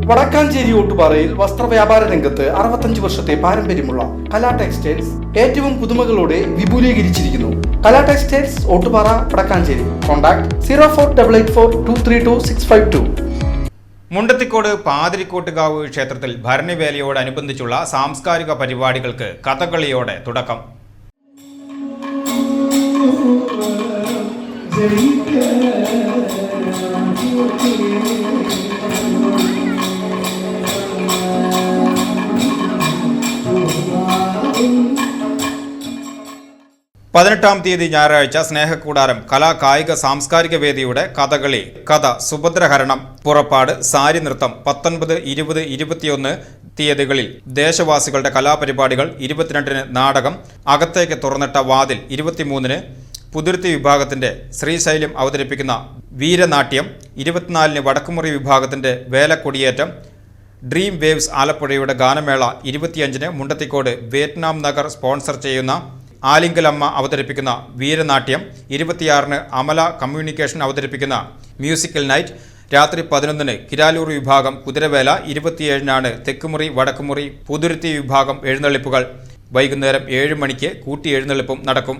വടക്കാഞ്ചേരി ഓട്ടുപാറയിൽ വസ്ത്രവ്യാപാര രംഗത്ത് 65 വർഷത്തെ പാരമ്പര്യമുള്ള കലാ ടെക്സ്റ്റൈൽസ് ഏറ്റവും പുതുമകളോടെ വിപുലീകരിച്ചിരിക്കുന്നു. കലാ ടെക്സ്റ്റൈൽസ് ഓട്ടുപാറ വടക്കാഞ്ചേരി. കോൺടാക്ട് 0488423262. മുണ്ടത്തിക്കോട് പാതിരിക്കോട്ടുകാവ് ക്ഷേത്രത്തിൽ ഭരണിവേലയോടനുബന്ധിച്ചുള്ള സാംസ്കാരിക പരിപാടികൾക്ക് കഥകളിയോടെ തുടക്കം. പതിനെട്ടാം തീയതി ഞായറാഴ്ച സ്നേഹക്കൂടാരം കലാ കായിക സാംസ്കാരിക വേദിയുടെ കഥകളി, കഥ, സുഭദ്രഹരണം, പുറപ്പാട്, സാരി നൃത്തം 19, 20, 21 തീയതികളിൽ ദേശവാസികളുടെ കലാപരിപാടികൾ, 22-ന് നാടകം, അകത്തേക്ക് തുറന്നിട്ട വാതിൽ, 23-ന് പുതുരുത്തി വിഭാഗത്തിന്റെ ശ്രീശൈലം അവതരിപ്പിക്കുന്ന വീരനാട്യം, 24-ന് വടക്കുമുറി വിഭാഗത്തിന്റെ വേലക്കൊടിയേറ്റം, ഡ്രീം വേവ്സ് ആലപ്പുഴയുടെ ഗാനമേള, 25-ന് മുണ്ടത്തിക്കോട് വിയറ്റ്നാം നഗർ സ്പോൺസർ ചെയ്യുന്ന ആലിംഗലമ്മ അവതരിപ്പിക്കുന്ന വീരനാട്യം, 26-ന് അമല കമ്മ്യൂണിക്കേഷൻ അവതരിപ്പിക്കുന്ന മ്യൂസിക്കൽ നൈറ്റ്, രാത്രി 11-ന് കിരാലൂർ വിഭാഗം കുതിരവേല, 27-നാണ് തെക്കുമുറി വടക്കുമുറി പുതുരുത്തി വിഭാഗം എഴുന്നള്ളിപ്പുകൾ. വൈകുന്നേരം 7 മണിക്ക് കൂട്ടി എഴുന്നള്ളിപ്പും നടക്കും.